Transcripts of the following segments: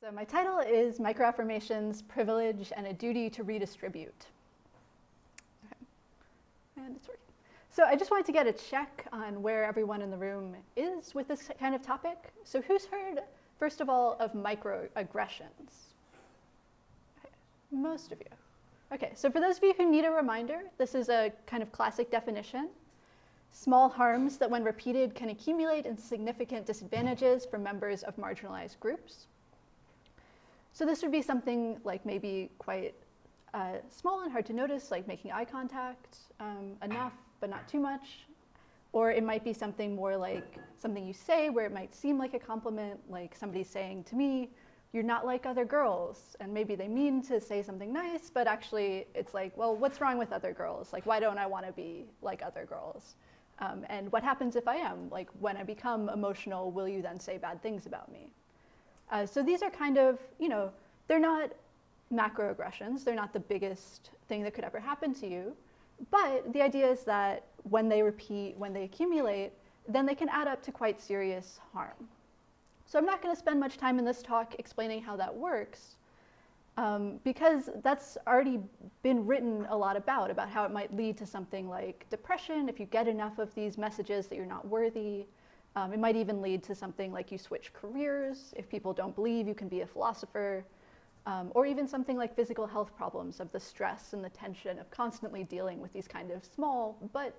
So my title is Microaffirmations, Privilege, and a Duty to Redistribute. Okay. And it's working. So I just wanted to get a check on where everyone in the room is with this kind of topic. So who's heard, first of all, of microaggressions? Okay. Most of you. Okay, so for those of you who need a reminder, this is a kind of classic definition. Small harms that when repeated can accumulate into significant disadvantages for members of marginalized groups. So this would be something like maybe quite small and hard to notice, like making eye contact, enough but not too much. Or it might be something more like something you say where it might seem like a compliment, like somebody saying to me, "You're not like other girls," and maybe they mean to say something nice, but actually it's like, well, what's wrong with other girls? Like, why don't I want to be like other girls? And what happens if I am? Like, when I become emotional, will you then say bad things about me? So these are kind of, they're not macroaggressions. They're not the biggest thing that could ever happen to you. But the idea is that when they repeat, when they accumulate, then they can add up to quite serious harm. So I'm not going to spend much time in this talk explaining how that works, because that's already been written a lot about how it might lead to something like depression if you get enough of these messages that you're not worthy. It might even lead to something like you switch careers if people don't believe you can be a philosopher, or even something like physical health problems of the stress and the tension of constantly dealing with these kind of small but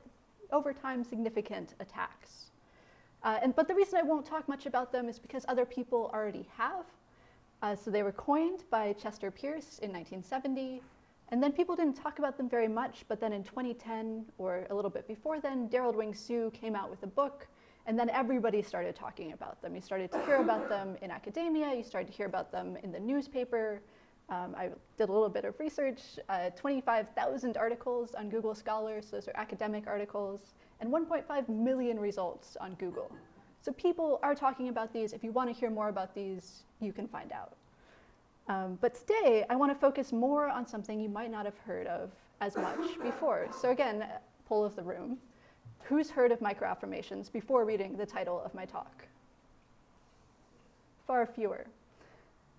over time significant attacks. But the reason I won't talk much about them is because other people already have. So they were coined by Chester Pierce in 1970, and then people didn't talk about them very much, but then in 2010, or a little bit before then, Daryl Wing Su came out with a book, and then everybody started talking about them. You started to hear about them in academia, you started to hear about them in the newspaper. I did a little bit of research, 25,000 articles on Google Scholars, those are academic articles, and 1.5 million results on Google. So people are talking about these. If you want to hear more about these, you can find out. But today, I want to focus more on something you might not have heard of as much before. So again, poll of the room. Who's heard of microaffirmations before reading the title of my talk? Far fewer.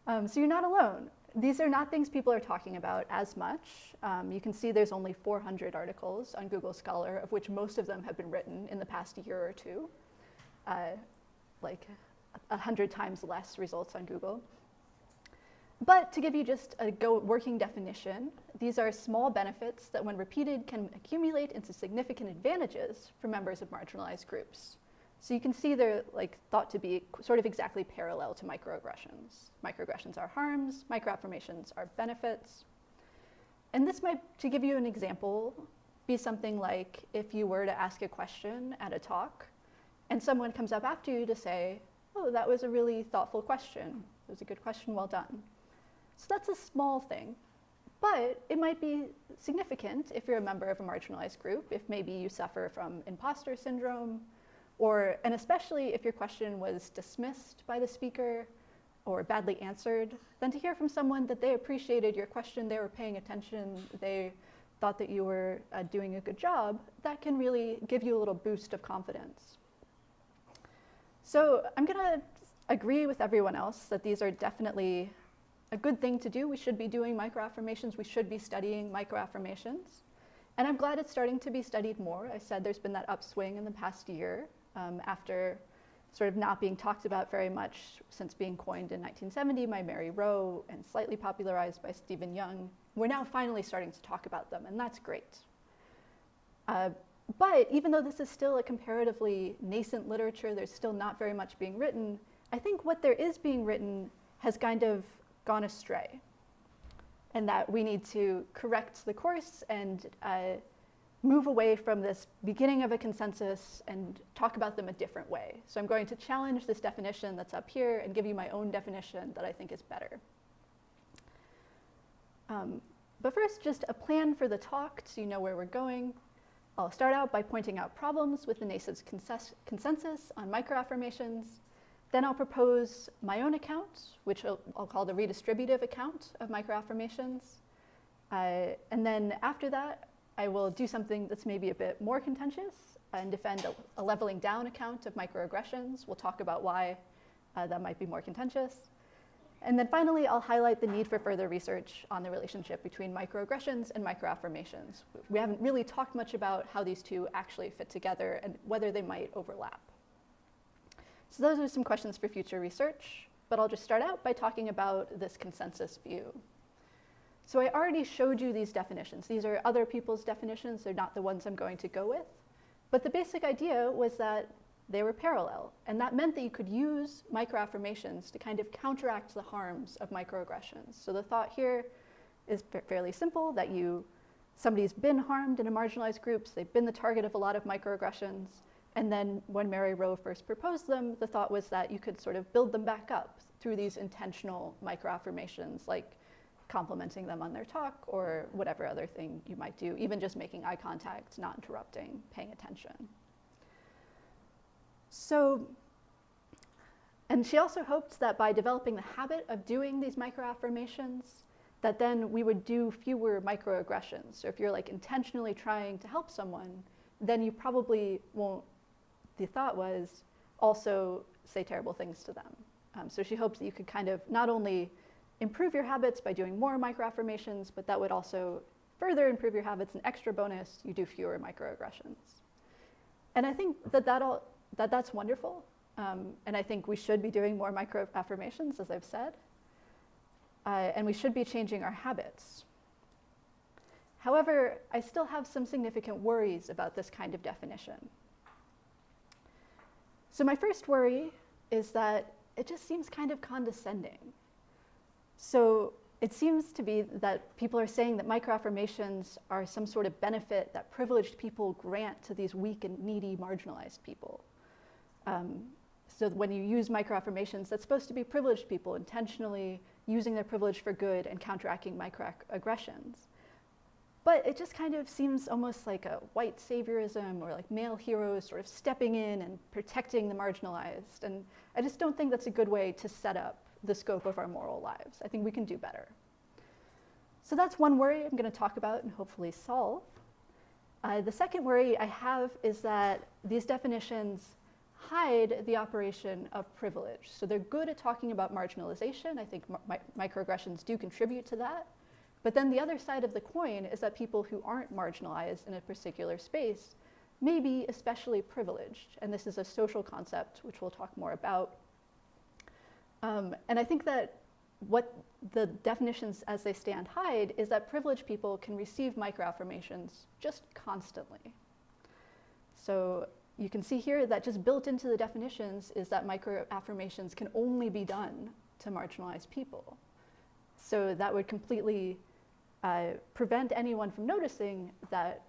So you're not alone. These are not things people are talking about as much. You can see there's only 400 articles on Google Scholar, of which most of them have been written in the past year or two. Like 100 times less results on Google. But to give you just a working definition, these are small benefits that when repeated can accumulate into significant advantages for members of marginalized groups. So you can see they're thought to be sort of exactly parallel to microaggressions. Microaggressions are harms, microaffirmations are benefits. And this might, to give you an example, be something like if you were to ask a question at a talk, and someone comes up after you to say, "Oh, that was a really thoughtful question. It was a good question, well done." So that's a small thing, but it might be significant if you're a member of a marginalized group, if maybe you suffer from imposter syndrome, and especially if your question was dismissed by the speaker or badly answered, then to hear from someone that they appreciated your question, they were paying attention, they thought that you were doing a good job, that can really give you a little boost of confidence. So I'm going to agree with everyone else that these are definitely a good thing to do. We should be doing microaffirmations. We should be studying microaffirmations. And I'm glad it's starting to be studied more. I said there's been that upswing in the past year after sort of not being talked about very much since being coined in 1970 by Mary Rowe and slightly popularized by Stephen Young. We're now finally starting to talk about them, and that's great. But even though this is still a comparatively nascent literature, there's still not very much being written, I think what there is being written has kind of gone astray, and that we need to correct the course and move away from this beginning of a consensus and talk about them a different way. So I'm going to challenge this definition that's up here and give you my own definition that I think is better. But first, just a plan for the talk so you know where we're going. I'll start out by pointing out problems with the nascent consensus on microaffirmations. Then I'll propose my own account, which I'll call the redistributive account of microaffirmations. And then after that, I will do something that's maybe a bit more contentious and defend a leveling down account of microaggressions. We'll talk about why that might be more contentious. And then finally, I'll highlight the need for further research on the relationship between microaggressions and microaffirmations. We haven't really talked much about how these two actually fit together and whether they might overlap. So those are some questions for future research, but I'll just start out by talking about this consensus view. So I already showed you these definitions. These are other people's definitions. They're not the ones I'm going to go with. But the basic idea was that they were parallel. And that meant that you could use microaffirmations to kind of counteract the harms of microaggressions. So the thought here is fairly simple, that somebody's been harmed in a marginalized group, they've been the target of a lot of microaggressions, and then when Mary Rowe first proposed them, the thought was that you could sort of build them back up through these intentional microaffirmations, like complimenting them on their talk or whatever other thing you might do, even just making eye contact, not interrupting, paying attention. So, and she also hoped that by developing the habit of doing these microaffirmations, that then we would do fewer microaggressions. So if you're like intentionally trying to help someone, then you probably won't, the thought was, also say terrible things to them. So she hoped that you could kind of not only improve your habits by doing more microaffirmations, but that would also further improve your habits. An extra bonus, you do fewer microaggressions. And I think that's wonderful. And I think we should be doing more microaffirmations, as I've said. And we should be changing our habits. However, I still have some significant worries about this kind of definition. So my first worry is that it just seems kind of condescending. So it seems to be that people are saying that microaffirmations are some sort of benefit that privileged people grant to these weak and needy marginalized people. So when you use microaffirmations, that's supposed to be privileged people intentionally using their privilege for good and counteracting microaggressions. But it just kind of seems almost like a white saviorism or like male heroes sort of stepping in and protecting the marginalized. And I just don't think that's a good way to set up the scope of our moral lives. I think we can do better. So that's one worry I'm going to talk about and hopefully solve. The second worry I have is that these definitions hide the operation of privilege. So they're good at talking about marginalization. I think microaggressions do contribute to that. But then the other side of the coin is that people who aren't marginalized in a particular space may be especially privileged. And this is a social concept, which we'll talk more about. And I think that what the definitions as they stand hide is that privileged people can receive microaffirmations just constantly. So you can see here that just built into the definitions is that microaffirmations can only be done to marginalized people. So that would completely prevent anyone from noticing that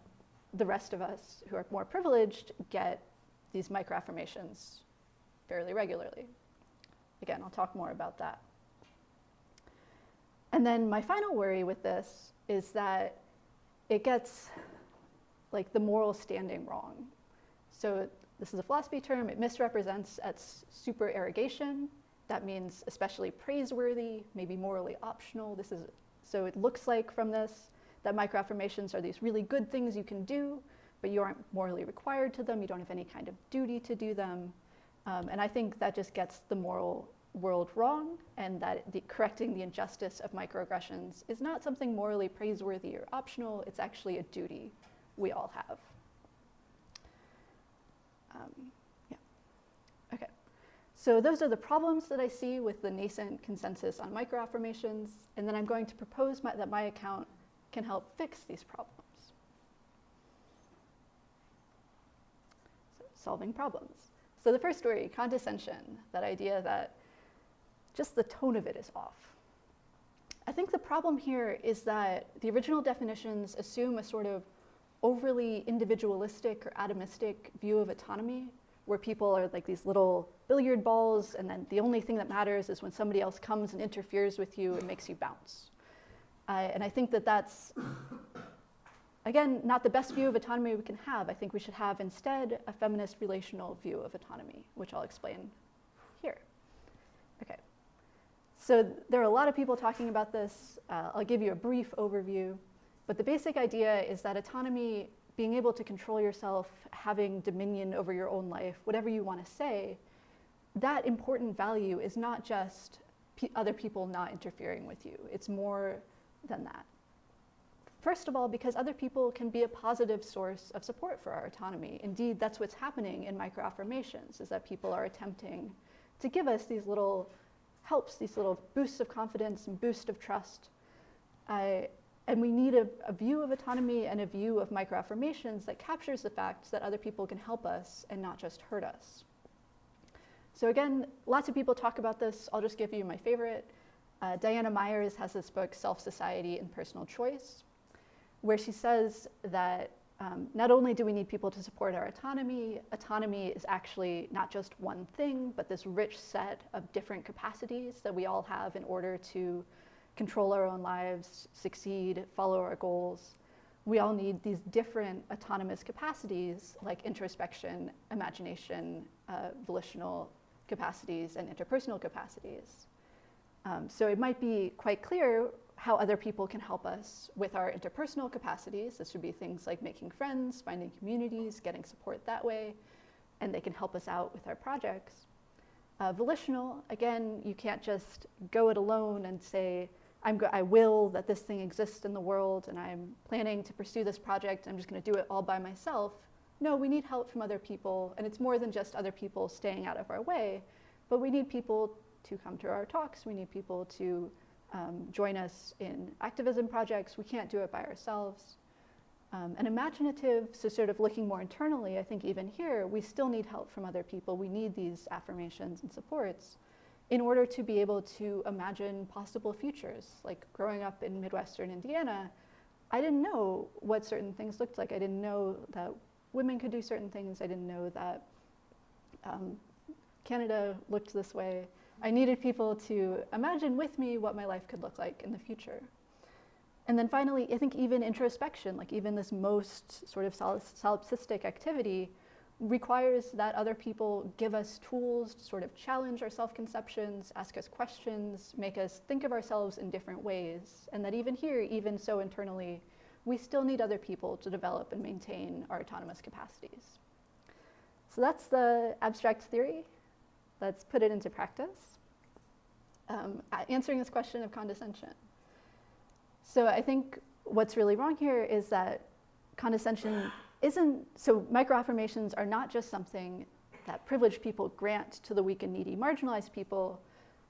the rest of us who are more privileged get these microaffirmations fairly regularly. Again, I'll talk more about that. And then my final worry with this is that it gets like the moral standing wrong. So this is a philosophy term. It misrepresents as supererogation. That means especially praiseworthy, maybe morally optional. So it looks like from this that microaffirmations are these really good things you can do, but you aren't morally required to them. You don't have any kind of duty to do them. And I think that just gets the moral world wrong, and that correcting the injustice of microaggressions is not something morally praiseworthy or optional. It's actually a duty we all have. Okay. So those are the problems that I see with the nascent consensus on microaffirmations, and then I'm going to propose that my account can help fix these problems. So, solving problems. So the first story, condescension, that idea that just the tone of it is off. I think the problem here is that the original definitions assume a sort of overly individualistic or atomistic view of autonomy, where people are like these little billiard balls, and then the only thing that matters is when somebody else comes and interferes with you and makes you bounce. And I think that that's, again, not the best view of autonomy we can have. I think we should have instead a feminist relational view of autonomy, which I'll explain here. Okay. So there are a lot of people talking about this. I'll give you a brief overview. But the basic idea is that autonomy, being able to control yourself, having dominion over your own life, whatever you want to say, that important value is not just other people not interfering with you. It's more than that. First of all, because other people can be a positive source of support for our autonomy. Indeed, that's what's happening in microaffirmations, is that people are attempting to give us these little helps, these little boosts of confidence and boost of trust. And we need a view of autonomy and a view of microaffirmations that captures the fact that other people can help us and not just hurt us. So again, lots of people talk about this. I'll just give you my favorite. Diana Myers has this book, Self-Society and Personal Choice, where she says that not only do we need people to support our autonomy is actually not just one thing, but this rich set of different capacities that we all have in order to control our own lives, succeed, follow our goals. We all need these different autonomous capacities like introspection, imagination, volitional capacities, and interpersonal capacities. So it might be quite clear how other people can help us with our interpersonal capacities. This would be things like making friends, finding communities, getting support that way, and they can help us out with our projects. Volitional, again, you can't just go it alone and say, I will that this thing exists in the world and I'm planning to pursue this project, I'm just gonna do it all by myself. No, we need help from other people, and it's more than just other people staying out of our way, but we need people to come to our talks, we need people to join us in activism projects. We can't do it by ourselves. And imaginative, so sort of looking more internally, I think even here, we still need help from other people. We need these affirmations and supports in order to be able to imagine possible futures. Like growing up in Midwestern Indiana, I didn't know what certain things looked like. I didn't know that women could do certain things. I didn't know that Canada looked this way. I needed people to imagine with me what my life could look like in the future. And then finally, I think even introspection, like even this most sort of solipsistic activity, requires that other people give us tools to sort of challenge our self-conceptions, ask us questions, make us think of ourselves in different ways. And that even here, even so internally, we still need other people to develop and maintain our autonomous capacities. So that's the abstract theory. Let's put it into practice. Answering this question of condescension. So I think what's really wrong here is that condescension so microaffirmations are not just something that privileged people grant to the weak and needy marginalized people.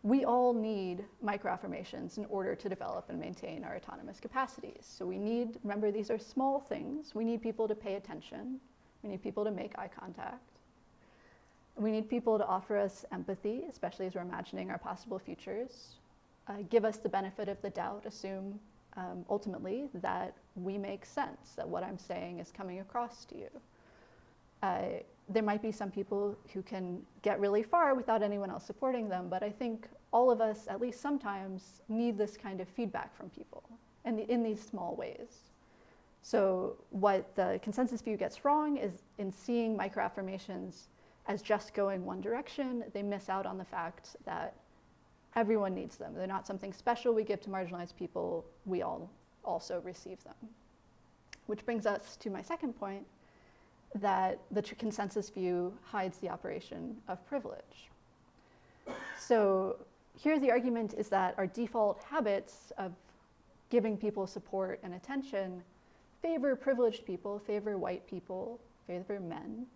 We all need microaffirmations in order to develop and maintain our autonomous capacities. So we need, remember, these are small things. We need people to pay attention. We need people to make eye contact. We need people to offer us empathy, especially as we're imagining our possible futures. Give us the benefit of the doubt, assume ultimately that we make sense, that what I'm saying is coming across to you. There might be some people who can get really far without anyone else supporting them, but I think all of us, at least sometimes, need this kind of feedback from people in these small ways. So what the consensus view gets wrong is in seeing microaffirmations as just going one direction, they miss out on the fact that everyone needs them. They're not something special we give to marginalized people, we all also receive them. Which brings us to my second point, that the consensus view hides the operation of privilege. So here the argument is that our default habits of giving people support and attention favor privileged people, favor white people, favor men,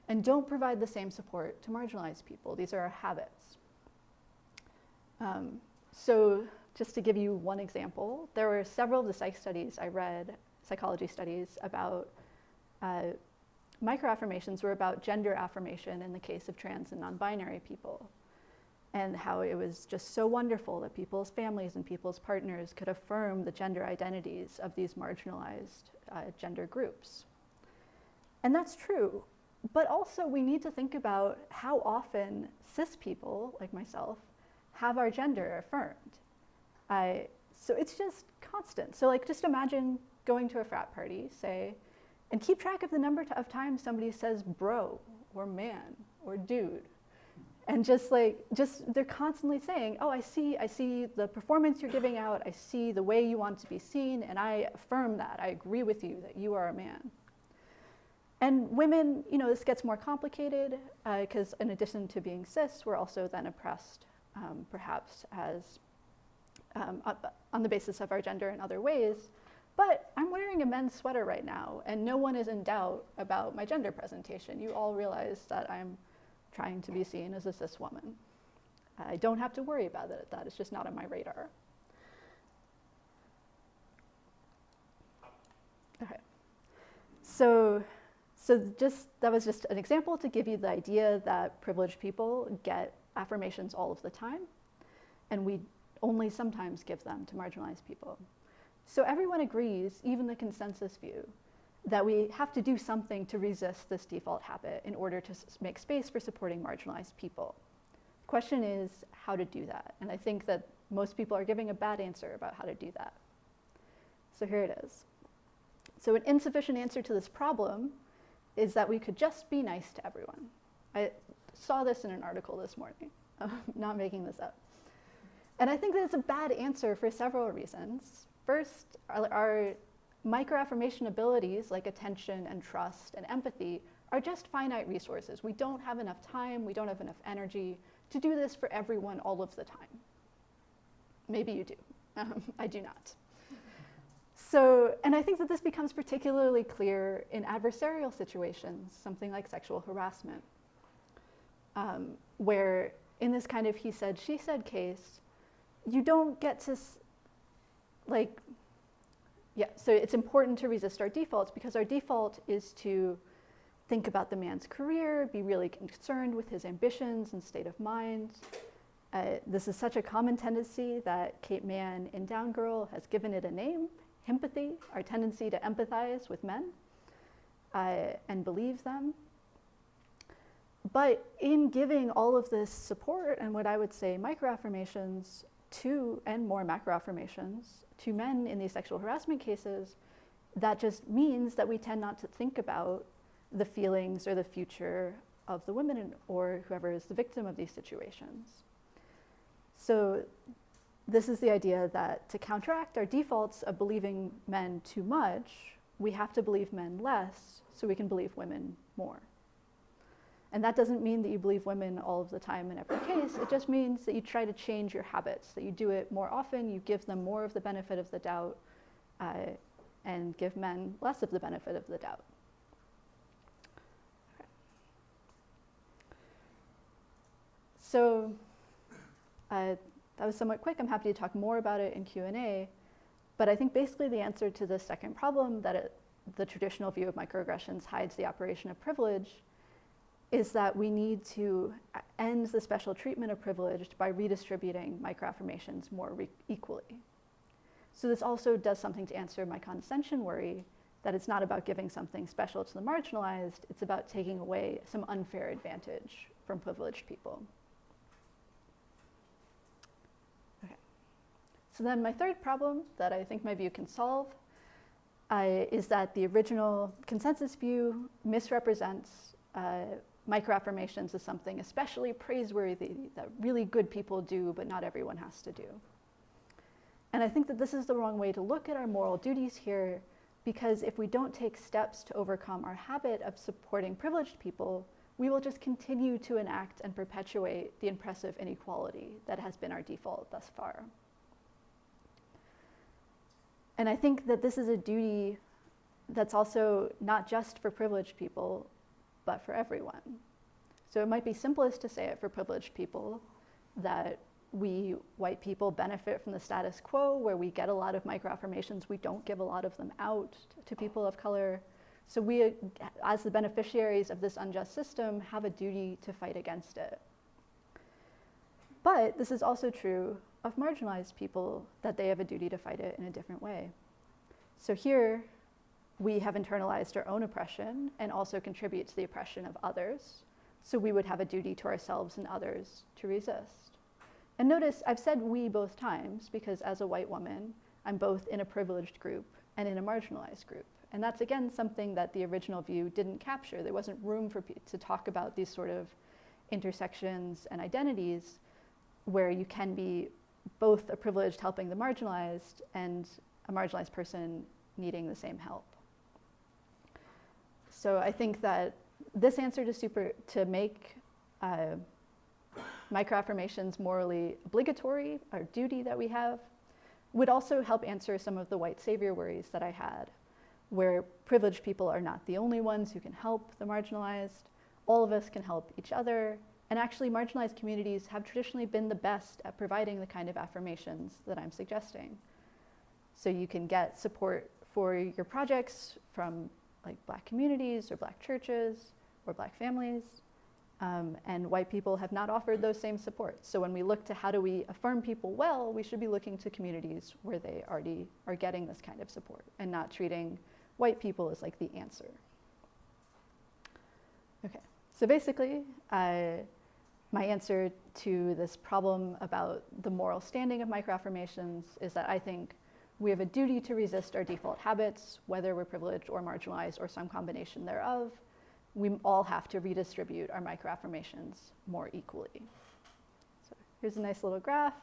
and don't provide the same support to marginalized people. These are our habits. So just to give you one example, there were several of the psych studies I read, psychology studies about microaffirmations were about gender affirmation in the case of trans and non-binary people, and how it was just so wonderful that people's families and people's partners could affirm the gender identities of these marginalized gender groups. And that's true, but also we need to think about how often cis people, like myself, have our gender affirmed. So it's just constant. So like just imagine going to a frat party, say, and keep track of the number of times somebody says bro, or man, or dude. And they're constantly saying, oh, I see the performance you're giving out, I see the way you want to be seen, and I affirm that, I agree with you that you are a man. And women, this gets more complicated, because in addition to being cis, we're also then oppressed perhaps as on the basis of our gender in other ways. But I'm wearing a men's sweater right now, and no one is in doubt about my gender presentation. You all realize that I'm trying to be seen as a cis woman. I don't have to worry about it. That is just not on my radar. Okay. So that was just an example to give you the idea that privileged people get affirmations all of the time, and we only sometimes give them to marginalized people. So everyone agrees, even the consensus view, that we have to do something to resist this default habit in order to make space for supporting marginalized people. The question is how to do that. And I think that most people are giving a bad answer about how to do that. So here it is. So an insufficient answer to this problem is that we could just be nice to everyone. I saw this in an article this morning. I'm not making this up. And I think that it's a bad answer for several reasons. First, our microaffirmation abilities like attention and trust and empathy are just finite resources. We don't have enough time, we don't have enough energy to do this for everyone all of the time. Maybe you do. I do not. So, and I think that this becomes particularly clear in adversarial situations, something like sexual harassment, where in this kind of he said, she said case, you don't get to, so it's important to resist our defaults because our default is to think about the man's career, be really concerned with his ambitions and state of mind. This is such a common tendency that Kate Mann in Down Girl has given it a name, empathy, our tendency to empathize with men and believe them. But in giving all of this support and what I would say microaffirmations to, and more macroaffirmations, to men in these sexual harassment cases, that just means that we tend not to think about the feelings or the future of the women or whoever is the victim of these situations. So this is the idea that to counteract our defaults of believing men too much, we have to believe men less so we can believe women more. And that doesn't mean that you believe women all of the time in every case. It just means that you try to change your habits, that you do it more often, you give them more of the benefit of the doubt, and give men less of the benefit of the doubt. Okay. So that was somewhat quick. I'm happy to talk more about it in Q&A. But I think basically the answer to the second problem, that the traditional view of microaggressions hides the operation of privilege, is that we need to end the special treatment of privileged by redistributing microaffirmations more equally. So this also does something to answer my condescension worry that it's not about giving something special to the marginalized, it's about taking away some unfair advantage from privileged people. Okay. So then my third problem that I think my view can solve is that the original consensus view misrepresents microaffirmations as something especially praiseworthy that really good people do, but not everyone has to do. And I think that this is the wrong way to look at our moral duties here, because if we don't take steps to overcome our habit of supporting privileged people, we will just continue to enact and perpetuate the impressive inequality that has been our default thus far. And I think that this is a duty that's also not just for privileged people, but for everyone. So it might be simplest to say it for privileged people, that we white people benefit from the status quo where we get a lot of microaffirmations, we don't give a lot of them out to people of color. So we, as the beneficiaries of this unjust system, have a duty to fight against it. But this is also true of marginalized people, that they have a duty to fight it in a different way. So here, we have internalized our own oppression and also contribute to the oppression of others. So we would have a duty to ourselves and others to resist. And notice I've said we both times because as a white woman, I'm both in a privileged group and in a marginalized group. And that's again something that the original view didn't capture. There wasn't room for to talk about these sort of intersections and identities where you can be both a privileged helping the marginalized and a marginalized person needing the same help. So I think that this answer to make microaffirmations morally obligatory, our duty that we have, would also help answer some of the white savior worries that I had, where privileged people are not the only ones who can help the marginalized. All of us can help each other. And actually, marginalized communities have traditionally been the best at providing the kind of affirmations that I'm suggesting. So you can get support for your projects from like Black communities or Black churches or Black families. And white people have not offered those same supports. So when we look to how do we affirm people well, we should be looking to communities where they already are getting this kind of support and not treating white people as like the answer. Okay, so basically, my answer to this problem about the moral standing of microaffirmations is that I think we have a duty to resist our default habits, whether we're privileged or marginalized or some combination thereof. We all have to redistribute our microaffirmations more equally. So here's a nice little graph.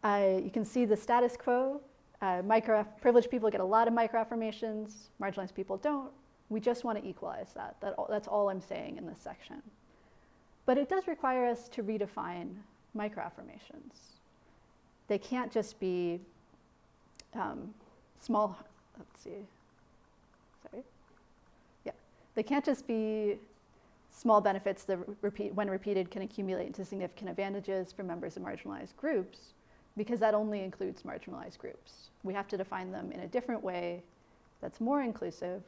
You can see the status quo. Privileged people get a lot of microaffirmations, marginalized people don't. We just want to equalize that. That's all I'm saying in this section. But it does require us to redefine microaffirmations. They can't just be small, let's see, sorry. Yeah, they can't just be small benefits that when repeated can accumulate into significant advantages for members of marginalized groups, because that only includes marginalized groups. We have to define them in a different way that's more inclusive,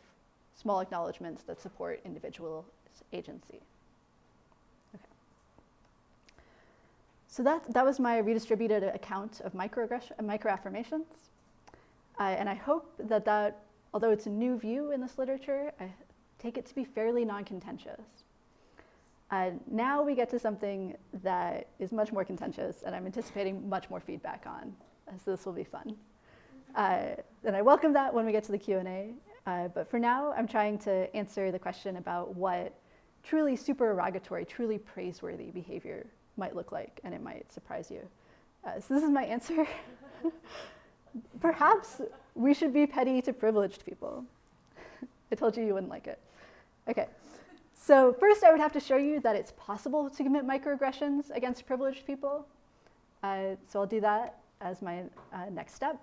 small acknowledgements that support individual agency. Okay. So that was my redistributed account of microaffirmations. And I hope that, although it's a new view in this literature, I take it to be fairly non-contentious. Now we get to something that is much more contentious, and I'm anticipating much more feedback on, so this will be fun. And I welcome that when we get to the Q&A. But for now, I'm trying to answer the question about what truly supererogatory, truly praiseworthy behavior might look like, and it might surprise you. So this is my answer. Perhaps we should be petty to privileged people. I told you wouldn't like it. Okay, so first I would have to show you that it's possible to commit microaggressions against privileged people. So I'll do that as my next step.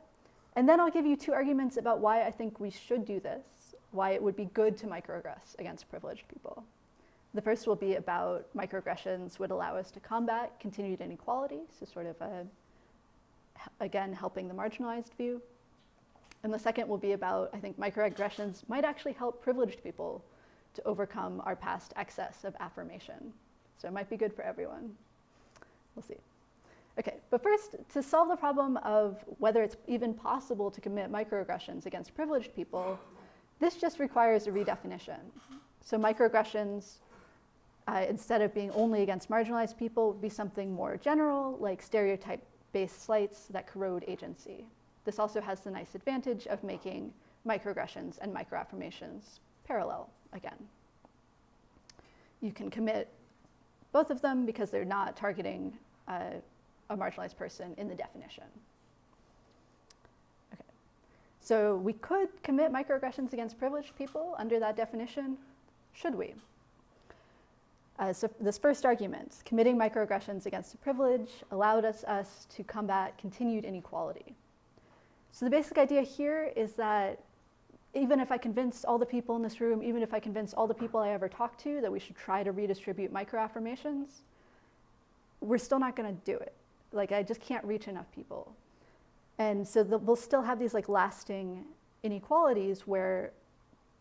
And then I'll give you two arguments about why I think we should do this, why it would be good to microaggress against privileged people. The first will be about microaggressions would allow us to combat continued inequality, so sort of again, helping the marginalized view. And the second will be about, I think microaggressions might actually help privileged people to overcome our past excess of affirmation. So it might be good for everyone. We'll see. Okay, but first, to solve the problem of whether it's even possible to commit microaggressions against privileged people, this just requires a redefinition. So microaggressions, instead of being only against marginalized people, would be something more general, like stereotype-based slights that corrode agency. This also has the nice advantage of making microaggressions and microaffirmations parallel again. You can commit both of them because they're not targeting a marginalized person in the definition. Okay. So we could commit microaggressions against privileged people under that definition. Should we? So this first argument, committing microaggressions against a privilege allowed us to combat continued inequality. So the basic idea here is that even if I convince all the people in this room, even if I convince all the people I ever talk to that we should try to redistribute microaffirmations, we're still not going to do it. Like, I just can't reach enough people. And so we'll still have these like lasting inequalities where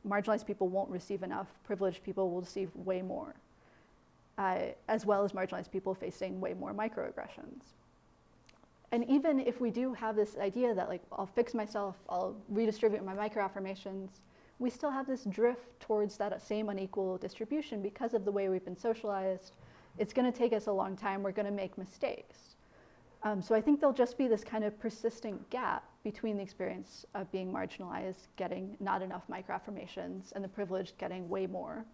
marginalized people won't receive enough, privileged people will receive way more, as well as marginalized people facing way more microaggressions. And even if we do have this idea that like, I'll fix myself, I'll redistribute my microaffirmations, we still have this drift towards that same unequal distribution because of the way we've been socialized. It's going to take us a long time. We're going to make mistakes. So I think there'll just be this kind of persistent gap between the experience of being marginalized, getting not enough microaffirmations, and the privileged getting way more.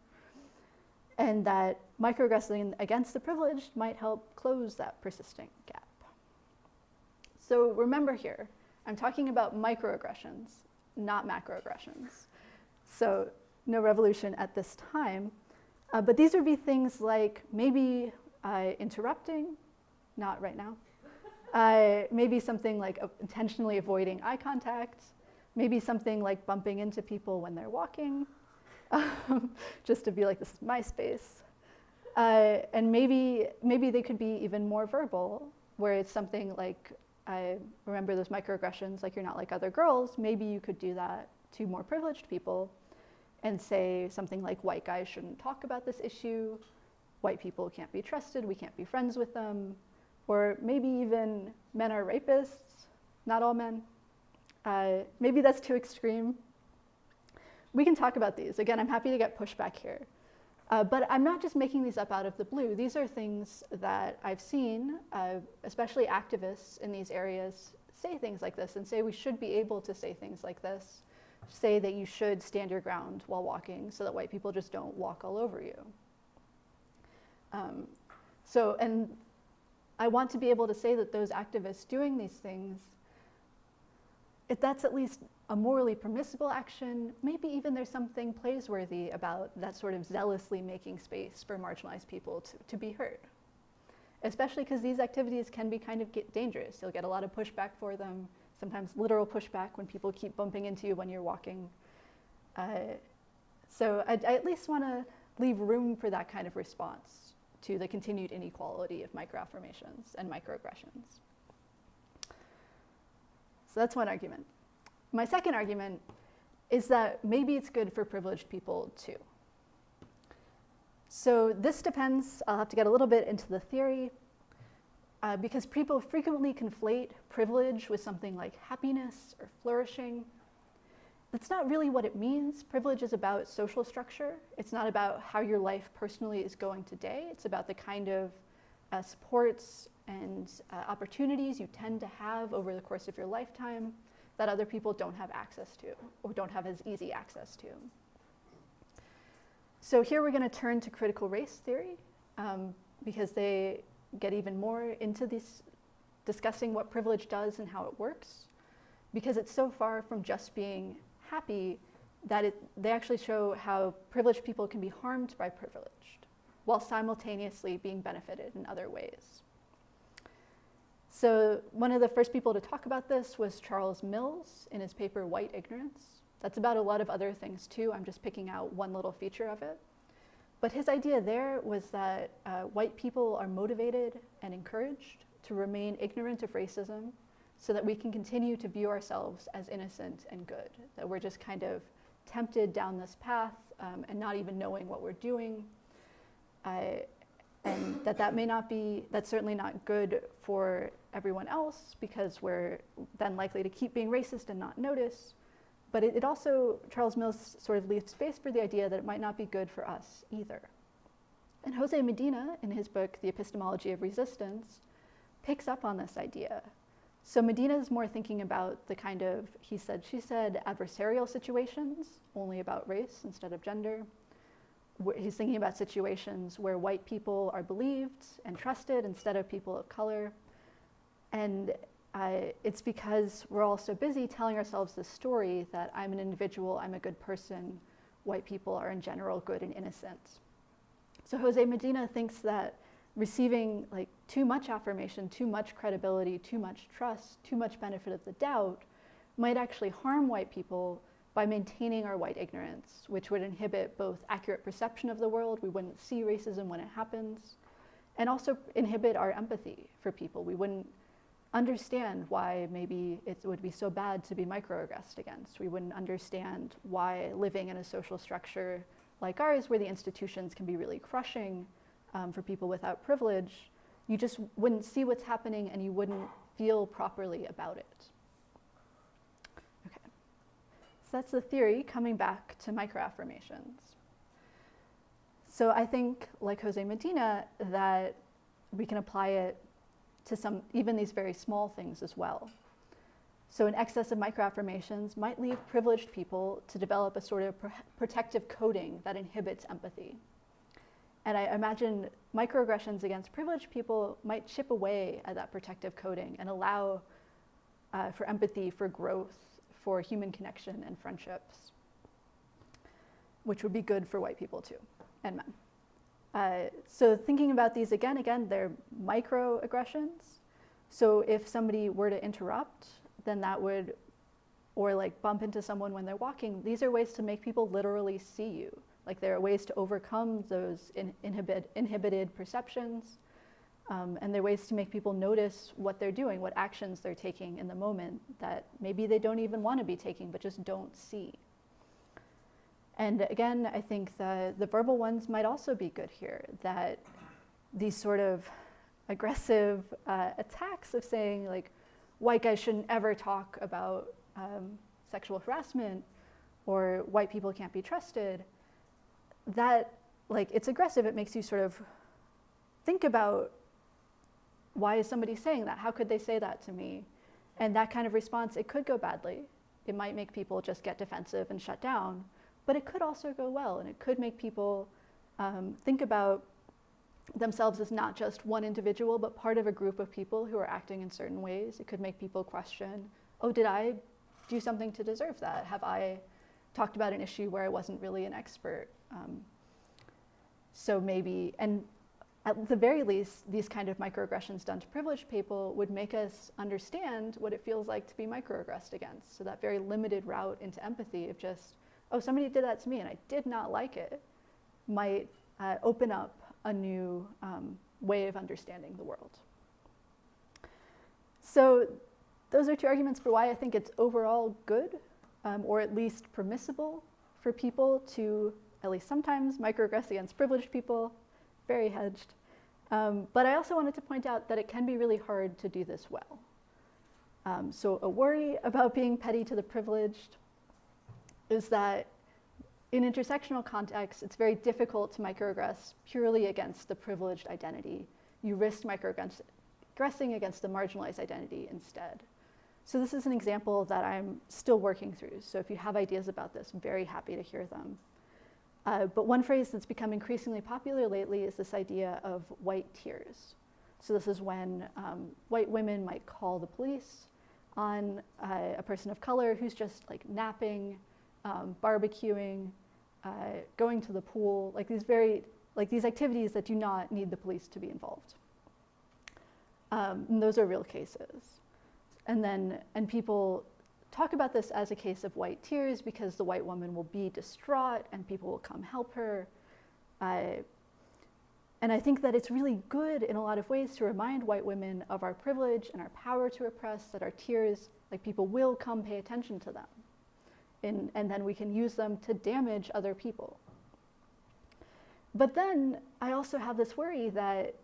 And that microaggressing against the privileged might help close that persistent gap. So remember here, I'm talking about microaggressions, not macroaggressions. So no revolution at this time. But these would be things like maybe interrupting, not right now. Maybe something like intentionally avoiding eye contact, maybe something like bumping into people when they're walking, just to be like, this is my space. And maybe they could be even more verbal, where it's something like, I remember those microaggressions, like, you're not like other girls. Maybe you could do that to more privileged people and say something like, white guys shouldn't talk about this issue, white people can't be trusted, we can't be friends with them, or maybe even men are rapists, not all men. Maybe that's too extreme. We can talk about these. Again, I'm happy to get pushback here. But I'm not just making these up out of the blue. These are things that I've seen, especially activists in these areas, say things like this and say we should be able to say things like this. Say that you should stand your ground while walking so that white people just don't walk all over you. And I want to be able to say that those activists doing these things, if that's at least a morally permissible action, maybe even there's something praiseworthy about that sort of zealously making space for marginalized people to be heard. Especially because these activities can be kind of dangerous. You'll get a lot of pushback for them, sometimes literal pushback when people keep bumping into you when you're walking. So I at least want to leave room for that kind of response to the continued inequality of microaffirmations and microaggressions. So that's one argument. My second argument is that maybe it's good for privileged people too. So this depends, I'll have to get a little bit into the theory, because people frequently conflate privilege with something like happiness or flourishing. That's not really what it means. Privilege is about social structure. It's not about how your life personally is going today. It's about the kind of supports and opportunities you tend to have over the course of your lifetime that other people don't have access to or don't have as easy access to. So here we're going to turn to critical race theory because they get even more into this, discussing what privilege does and how it works, because it's so far from just being happy that they actually show how privileged people can be harmed by privileged while simultaneously being benefited in other ways. So one of the first people to talk about this was Charles Mills in his paper White Ignorance. That's about a lot of other things too. I'm just picking out one little feature of it. But his idea there was that white people are motivated and encouraged to remain ignorant of racism so that we can continue to view ourselves as innocent and good, that we're just kind of tempted down this path and not even knowing what we're doing. And that may not be, that's certainly not good for everyone else because we're then likely to keep being racist and not notice. But it also, Charles Mills sort of leaves space for the idea that it might not be good for us either. And Jose Medina, in his book, The Epistemology of Resistance, picks up on this idea. So Medina is more thinking about the kind of, he said, she said, adversarial situations, only about race instead of gender. He's thinking about situations where white people are believed and trusted instead of people of color. And it's because we're all so busy telling ourselves this story that I'm an individual, I'm a good person, white people are in general good and innocent. So Jose Medina thinks that receiving like too much affirmation, too much credibility, too much trust, too much benefit of the doubt might actually harm white people by maintaining our white ignorance, which would inhibit both accurate perception of the world, we wouldn't see racism when it happens, and also inhibit our empathy for people. We wouldn't understand why maybe it would be so bad to be microaggressed against. We wouldn't understand why living in a social structure like ours, where the institutions can be really crushing for people without privilege, you just wouldn't see what's happening and you wouldn't feel properly about it. Okay, so that's the theory, coming back to microaffirmations. So I think, like Jose Medina, that we can apply it to some, even these very small things as well. So an excess of microaffirmations might leave privileged people to develop a sort of protective coding that inhibits empathy. And I imagine microaggressions against privileged people might chip away at that protective coding and allow for empathy, for growth, for human connection and friendships, which would be good for white people too, and men. So thinking about these again, they're microaggressions. So if somebody were to interrupt, then that would, or like bump into someone when they're walking, these are ways to make people literally see you. Like there are ways to overcome those inhibited perceptions. And there are ways to make people notice what they're doing, what actions they're taking in the moment that maybe they don't even want to be taking, but just don't see. And again, I think the verbal ones might also be good here, that these sort of aggressive attacks of saying like, white guys shouldn't ever talk about sexual harassment, or white people can't be trusted, that like it's aggressive. It makes you sort of think about, why is somebody saying that? How could they say that to me? And that kind of response, it could go badly. It might make people just get defensive and shut down, but it could also go well, and it could make people think about themselves as not just one individual, but part of a group of people who are acting in certain ways. It could make people question, oh, did I do something to deserve that? Have I talked about an issue where I wasn't really an expert? So maybe, and at the very least, these kind of microaggressions done to privileged people would make us understand what it feels like to be microaggressed against. So that very limited route into empathy of just, oh, somebody did that to me and I did not like it, might open up a new way of understanding the world. So those are two arguments for why I think it's overall good, or at least permissible for people to, at least sometimes, microaggress against privileged people. Very hedged. But I also wanted to point out that it can be really hard to do this well. So a worry about being petty to the privileged is that in intersectional contexts, it's very difficult to microaggress purely against the privileged identity. You risk microaggressing against the marginalized identity instead. So this is an example that I'm still working through. So if you have ideas about this, I'm very happy to hear them. But one phrase that's become increasingly popular lately is this idea of white tears. So this is when white women might call the police on a person of color who's just like napping, barbecuing, going to the pool, like these activities that do not need the police to be involved. And those are real cases. And people talk about this as a case of white tears because the white woman will be distraught and people will come help her. And I think that it's really good in a lot of ways to remind white women of our privilege and our power to oppress, that our tears, like people will come pay attention to them. And then we can use them to damage other people. But then I also have this worry that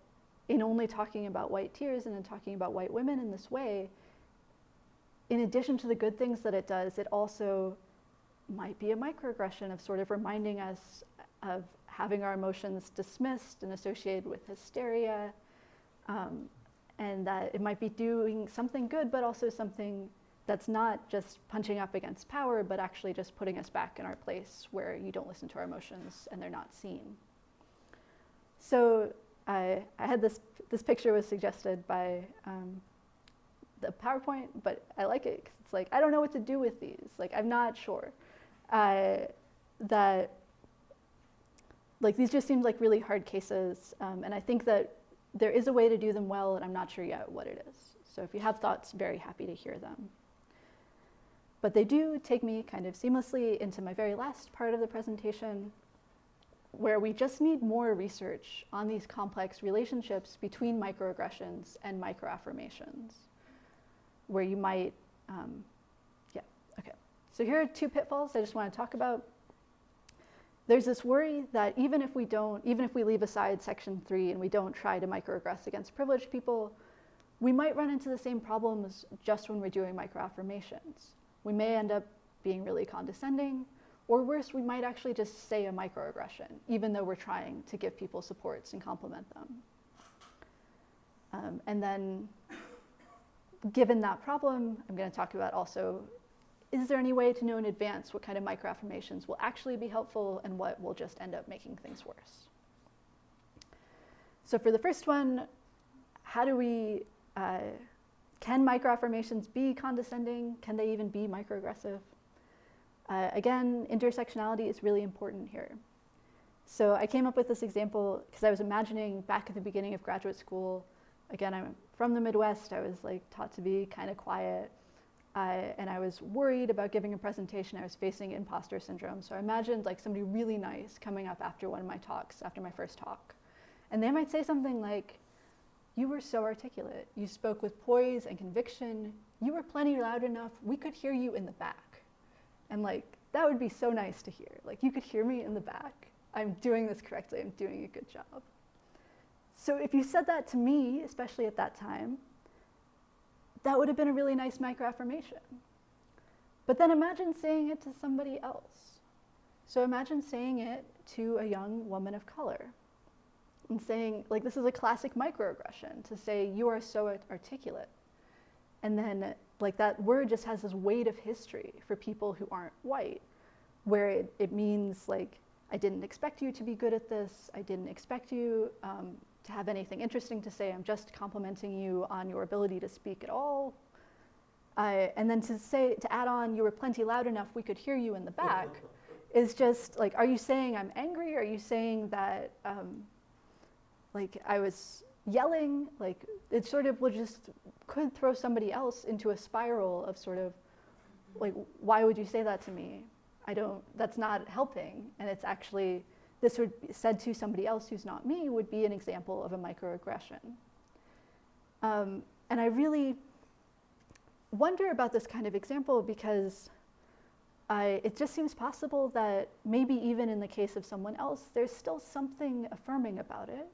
in only talking about white tears and in talking about white women in this way, in addition to the good things that it does, it also might be a microaggression of sort of reminding us of having our emotions dismissed and associated with hysteria, and that it might be doing something good, but also something that's not just punching up against power, but actually just putting us back in our place where you don't listen to our emotions and they're not seen. So I had this picture was suggested by the PowerPoint, but I like it because it's like, I don't know what to do with these. Like, I'm not sure. That, like, these just seem like really hard cases. And I think that there is a way to do them well, and I'm not sure yet what it is. So if you have thoughts, very happy to hear them. But they do take me kind of seamlessly into my very last part of the presentation, where we just need more research on these complex relationships between microaggressions and microaffirmations, where you might, okay. So here are two pitfalls I just want to talk about. There's this worry that even if we leave aside section 3 and we don't try to microaggress against privileged people, we might run into the same problems just when we're doing microaffirmations. We may end up being really condescending, or worse, we might actually just say a microaggression, even though we're trying to give people supports and compliment them. And then, given that problem, I'm going to talk about also, is there any way to know in advance what kind of microaffirmations will actually be helpful and what will just end up making things worse? So for the first one, how do we, can microaffirmations be condescending? Can they even be microaggressive? Again, intersectionality is really important here. So I came up with this example because I was imagining back at the beginning of graduate school, again, I'm from the Midwest, I was like taught to be kind of quiet, and I was worried about giving a presentation. I was facing imposter syndrome. So I imagined like somebody really nice coming up after one of my talks, after my first talk. And they might say something like, "You were so articulate. You spoke with poise and conviction. You were plenty loud enough. We could hear you in the back." And like, that would be so nice to hear. Like, you could hear me in the back. I'm doing this correctly. I'm doing a good job. So if you said that to me, especially at that time, that would have been a really nice microaffirmation. But then imagine saying it to somebody else. So imagine saying it to a young woman of color and saying, like, this is a classic microaggression, to say, "You are so articulate." And then like that word just has this weight of history for people who aren't white, where it means like, I didn't expect you to be good at this. I didn't expect you to have anything interesting to say. I'm just complimenting you on your ability to speak at all. And then to add on, "You were plenty loud enough, we could hear you in the back," is just like, are you saying I'm angry? Are you saying that like I was yelling? Like, it sort of could throw somebody else into a spiral of sort of like, why would you say that to me? That's not helping. And it's actually, this would be said to somebody else who's not me, would be an example of a microaggression. And I really wonder about this kind of example because it just seems possible that maybe even in the case of someone else, there's still something affirming about it.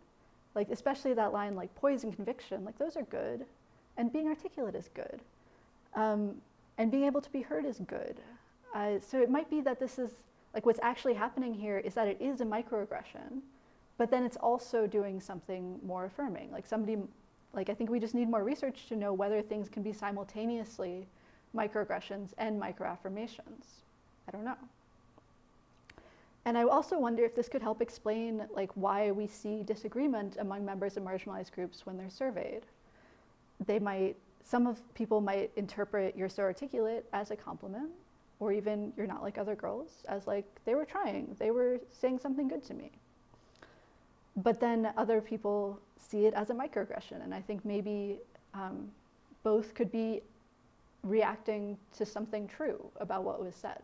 Like, especially that line, like poise and conviction, like those are good. And being articulate is good. And being able to be heard is good. So it might be that this is, like, what's actually happening here is that it is a microaggression, but then it's also doing something more affirming. Like I think we just need more research to know whether things can be simultaneously microaggressions and microaffirmations. I don't know. And I also wonder if this could help explain like why we see disagreement among members of marginalized groups when they're surveyed. Some people might interpret "you're so articulate" as a compliment, or even "you're not like other girls" as like they were trying, they were saying something good to me. But then other people see it as a microaggression, and I think maybe both could be reacting to something true about what was said.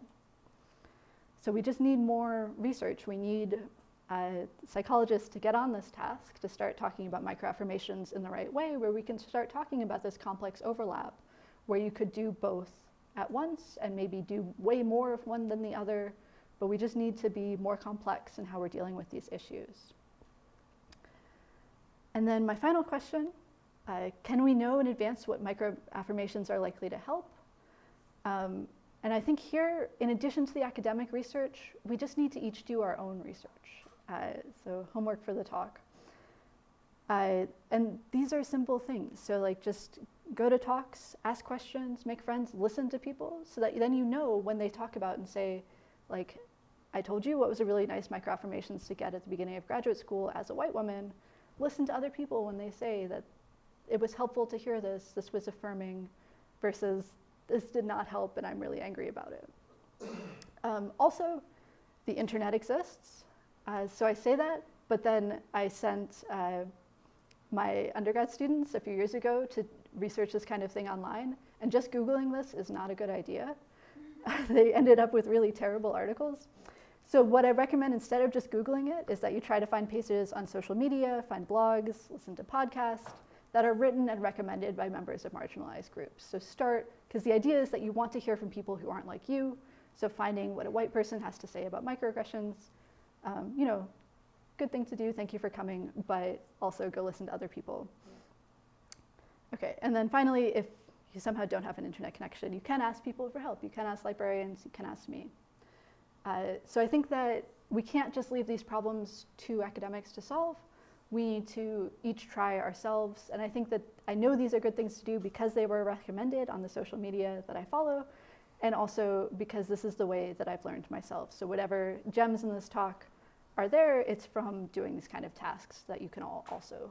So we just need more research. We need psychologists to get on this task, to start talking about microaffirmations in the right way, where we can start talking about this complex overlap, where you could do both at once and maybe do way more of one than the other, but we just need to be more complex in how we're dealing with these issues. And then my final question, can we know in advance what microaffirmations are likely to help? And I think here, in addition to the academic research, we just need to each do our own research. So homework for the talk. And these are simple things. So like just go to talks, ask questions, make friends, listen to people, so that then you know when they talk about and say, like, I told you what was a really nice microaffirmations to get at the beginning of graduate school as a white woman. Listen to other people when they say that it was helpful to hear this was affirming, versus this did not help and I'm really angry about it. Also, the internet exists. So I say that, but then I sent my undergrad students a few years ago to research this kind of thing online, and just Googling this is not a good idea. They ended up with really terrible articles. So what I recommend, instead of just Googling it, is that you try to find pages on social media, find blogs, listen to podcasts that are written and recommended by members of marginalized groups. So start, because the idea is that you want to hear from people who aren't like you. So finding what a white person has to say about microaggressions, good thing to do, thank you for coming, but also go listen to other people. Okay, and then finally, if you somehow don't have an internet connection, you can ask people for help. You can ask librarians, you can ask me. So I think that we can't just leave these problems to academics to solve. We need to each try ourselves. And I think that I know these are good things to do because they were recommended on the social media that I follow, and also because this is the way that I've learned myself. So whatever gems in this talk are there, it's from doing these kind of tasks that you can all also